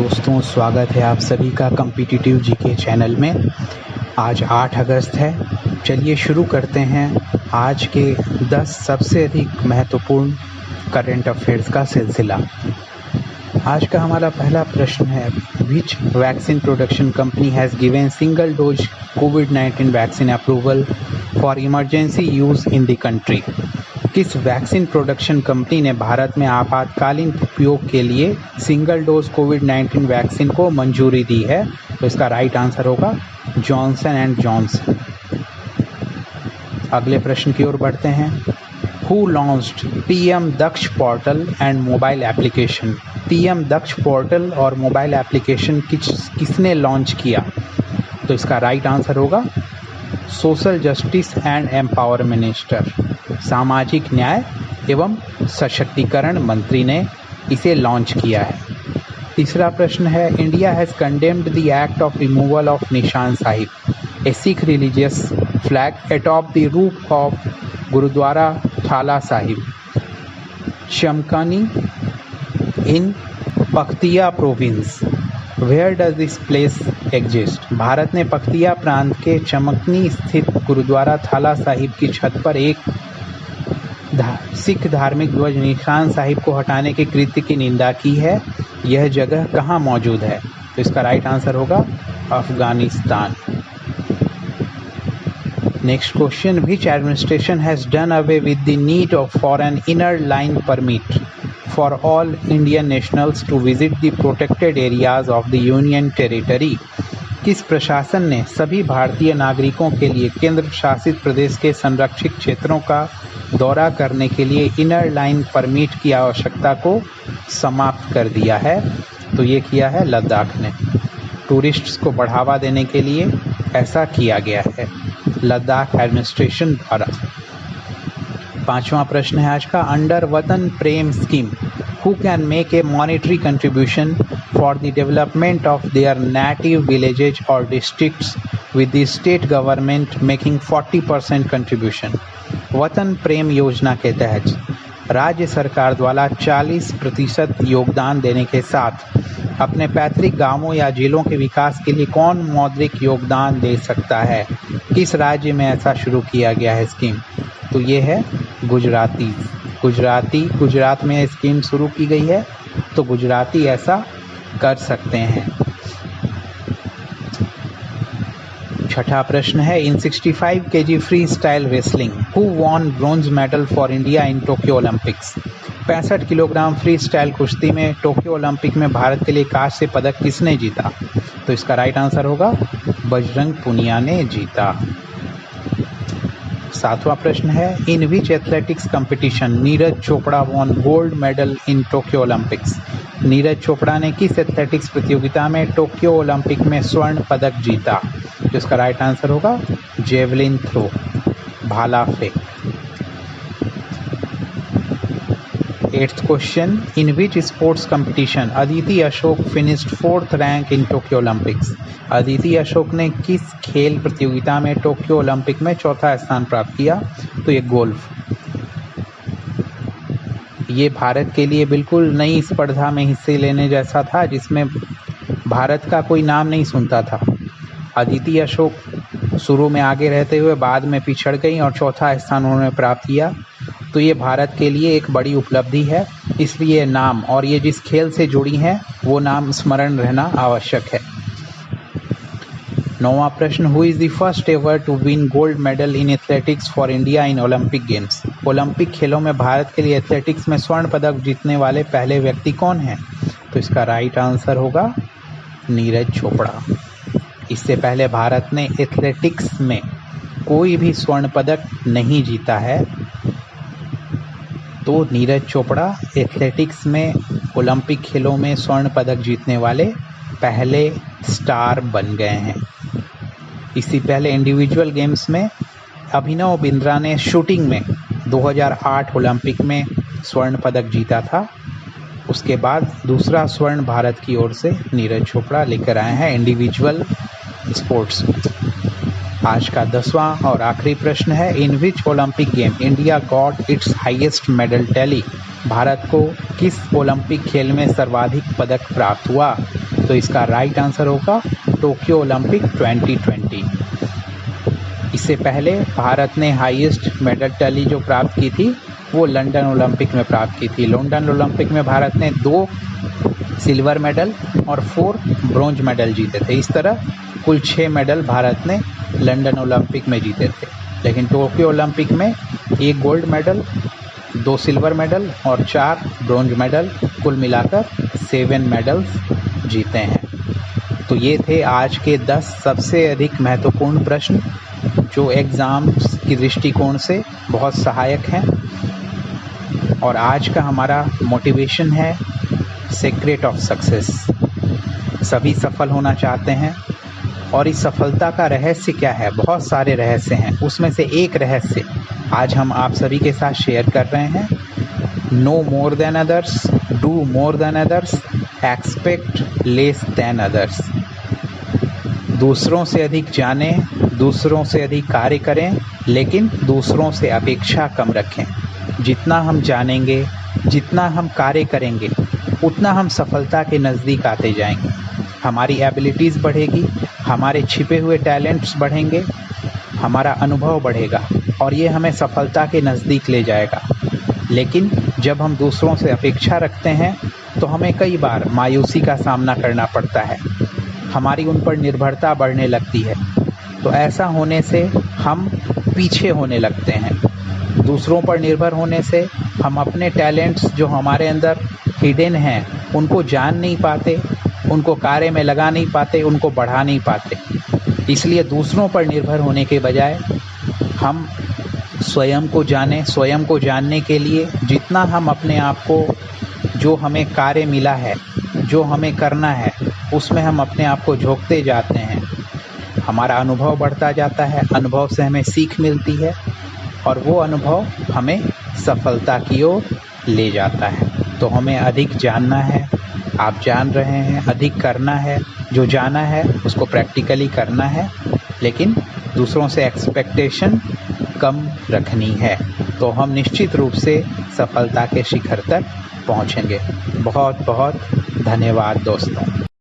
दोस्तों, स्वागत है आप सभी का कॉम्पिटिटिव जीके चैनल में। आज 8 अगस्त है। चलिए शुरू करते हैं आज के 10 सबसे अधिक महत्वपूर्ण करंट अफेयर्स का सिलसिला। आज का हमारा पहला प्रश्न है, विच vaccine production company has given single dose covid vaccine approval for emergency use in the country. किस वैक्सीन प्रोडक्शन कंपनी ने भारत में आपातकालीन उपयोग के लिए सिंगल डोज कोविड-19 वैक्सीन को मंजूरी दी है? तो इसका राइट आंसर होगा जॉनसन एंड जॉनसन। अगले प्रश्न की ओर बढ़ते हैं। Who launched PM Daksh portal and mobile application? PM Daksh portal और मोबाइल एप्लीकेशन किसने लॉन्च किया? तो इसका राइट आंसर होगा social justice and empowerment minister, सामाजिक न्याय एवं सशक्तिकरण मंत्री ने इसे लॉन्च किया है। तीसरा प्रश्न है, India has condemned the act of removal of Nishan Sahib, a Sikh religious flag atop the roof of Gurudwara Thala Sahib Chamkani in Paktia province. Where does this place exist? Bharat ने पख्तिया प्रांत के चमकनी स्थित गुरुद्वारा थाला साहिब की छत पर एक सिख धार्मिक ध्वज निशान साहिब को हटाने के कृत्य की निंदा की है। यह जगह कहाँ मौजूद है? तो इसका राइट आंसर होगा Afghanistan. Next question, which administration has done away with the need for an inner line permit for all Indian nationals to visit the protected areas of the Union Territory? किस प्रशासन ने सभी भारतीय नागरिकों के लिए केंद्र शासित प्रदेश के संरक्षित क्षेत्रों का दौरा करने के लिए इनर लाइन परमिट की आवश्यकता को समाप्त कर दिया है? तो ये किया है लद्दाख ने। टूरिस्ट्स को बढ़ावा देने के लिए ऐसा किया गया है लद्दाख एडमिनिस्ट्रेशन द्वारा। पांचवा प्रश्न है आज का, under Watan Prem scheme who can make a monetary contribution for the development of their native villages और districts with the state government making 40% contribution. Watan Prem योजना के तहत राज्य सरकार द्वारा 40% योगदान देने के साथ अपने पैतृक गांवों या जिलों के विकास के लिए कौन मौद्रिक योगदान दे सकता है? किस राज्य में ऐसा शुरू किया गया है स्कीम? तो ये है गुजरात में स्कीम शुरू की गई है, तो गुजराती ऐसा कर सकते हैं। छठा प्रश्न है, इन 65 kg free style wrestling who won bronze medal for India in Tokyo Olympics? 65 kilogram free style कुश्ती में टोक्यो ओलंपिक में भारत के लिए कांस्य पदक किसने जीता? तो इसका राइट आंसर होगा बजरंग पुनिया ने जीता। सातवां प्रश्न है, in which athletics competition Neeraj Chopra won gold medal in Tokyo Olympics? Neeraj Chopra ने किस एथलेटिक्स प्रतियोगिता में टोक्यो ओलंपिक में स्वर्ण पदक जीता? जिसका राइट आंसर होगा जेवलिन थ्रो, भाला फेंक। 8th question, in which sports competition Aditi Ashok finished 4th rank in Tokyo Olympics? Aditi Ashok ने किस खेल प्रतियोगिता में टोक्यो ओलंपिक में 4था स्थान प्राप्त किया? तो ये गोल्फ। ये भारत के लिए बिल्कुल नई स्पर्धा में हिस्से लेने जैसा था, जिसमें भारत का कोई नाम नहीं सुनता था। अदिति अशोक शुरू में आगे रहते हुए बाद में पिछड़ गई और 4था स्थान उन्होंने प्राप्त किया। तो ये भारत के लिए एक बड़ी उपलब्धि है, इसलिए नाम और ये जिस खेल से जुड़ी हैं वो नाम स्मरण रहना आवश्यक है। 9वां प्रश्न, who is the first ever to win gold medal in athletics for India in Olympic games? Olympic खेलों में भारत के लिए एथलेटिक्स में स्वर्ण पदक जीतने वाले पहले व्यक्ति कौन हैं? तो इसका राइट आंसर होगा नीरज चोपड़ा। इससे पहले भारत ने एथलेटिक्स में कोई भी स्वर्ण पदक नहीं जीता है, तो नीरज चोपड़ा एथलेटिक्स में ओलंपिक खेलों में स्वर्ण पदक जीतने वाले पहले स्टार बन गए हैं। इससे पहले इंडिविजुअल गेम्स में अभिनव बिंद्रा ने शूटिंग में 2008 ओलंपिक में स्वर्ण पदक जीता था। उसके बाद दूसरा स्वर्ण भारत की ओर से नीरज चोपड़ा लेकर आए हैं इंडिविजुअल स्पोर्ट्स में। आज का 10वां और आखिरी प्रश्न है, in which Olympic game India got its highest medal tally? Bharat को किस ओलंपिक खेल में सर्वाधिक पदक प्राप्त हुआ? तो इसका राइट आंसर होगा टोक्यो ओलंपिक 2020। इससे पहले भारत ने हाईएस्ट मेडल टैली जो प्राप्त की थी वो लंदन ओलंपिक में प्राप्त की थी। लंदन ओलंपिक में भारत ने 2 सिल्वर मेडल और 4 ब्रॉन्ज मेडल जीते थे। इस तरह कुल 6 मेडल भारत ने लंदन ओलंपिक में जीते थे। लेकिन टोक्यो ओलंपिक में 1 गोल्ड मेडल, 2 सिल्वर मेडल और 4 ब्रॉन्ज मेडल, कुल मिलाकर 7 मेडल्स जीते हैं। तो ये थे आज के 10 सबसे अधिक महत्वपूर्ण प्रश्न जो एग्ज़ाम्स की दृष्टिकोण से बहुत सहायक हैं। और आज का हमारा मोटिवेशन है सीक्रेट ऑफ सक्सेस। सभी सफल होना चाहते हैं और इस सफलता का रहस्य क्या है? बहुत सारे रहस्य हैं, उसमें से एक रहस्य आज हम आप सभी के साथ शेयर कर रहे हैं। No more than others, do more than others, expect less than others. दूसरों से अधिक जानें, दूसरों से अधिक कार्य करें, लेकिन दूसरों से अपेक्षा कम रखें। जितना हम जानेंगे, जितना हम कार्य करेंगे, उतना हम सफलता के नज़दीक आते जाएंगे। हमारी एबिलिटीज़ बढ़ेगी, हमारे छिपे हुए टैलेंट्स बढ़ेंगे, हमारा अनुभव बढ़ेगा और ये हमें सफलता के नज़दीक ले जाएगा। लेकिन जब हम दूसरों से अपेक्षा रखते हैं तो हमें कई बार मायूसी का सामना करना पड़ता है, हमारी उन पर निर्भरता बढ़ने लगती है। तो ऐसा होने से हम पीछे होने लगते हैं। दूसरों पर निर्भर होने से हम अपने टैलेंट्स जो हमारे अंदर हिडन हैं उनको जान नहीं पाते, उनको कार्य में लगा नहीं पाते, उनको बढ़ा नहीं पाते। इसलिए दूसरों पर निर्भर होने के बजाय हम स्वयं को जानें। स्वयं को जानने के लिए जितना हम अपने आप को, जो हमें कार्य मिला है, जो हमें करना है, उसमें हम अपने आप को झोंकते जाते हैं, हमारा अनुभव बढ़ता जाता है। अनुभव से हमें सीख मिलती है और वो अनुभव हमें सफलता की ओर ले जाता है। तो हमें अधिक जानना है, आप जान रहे हैं, अधिक करना है, जो जाना है उसको प्रैक्टिकली करना है, लेकिन दूसरों से एक्सपेक्टेशन कम रखनी है। तो हम निश्चित रूप से सफलता के शिखर तक पहुंचेंगे। बहुत बहुत धन्यवाद दोस्तों।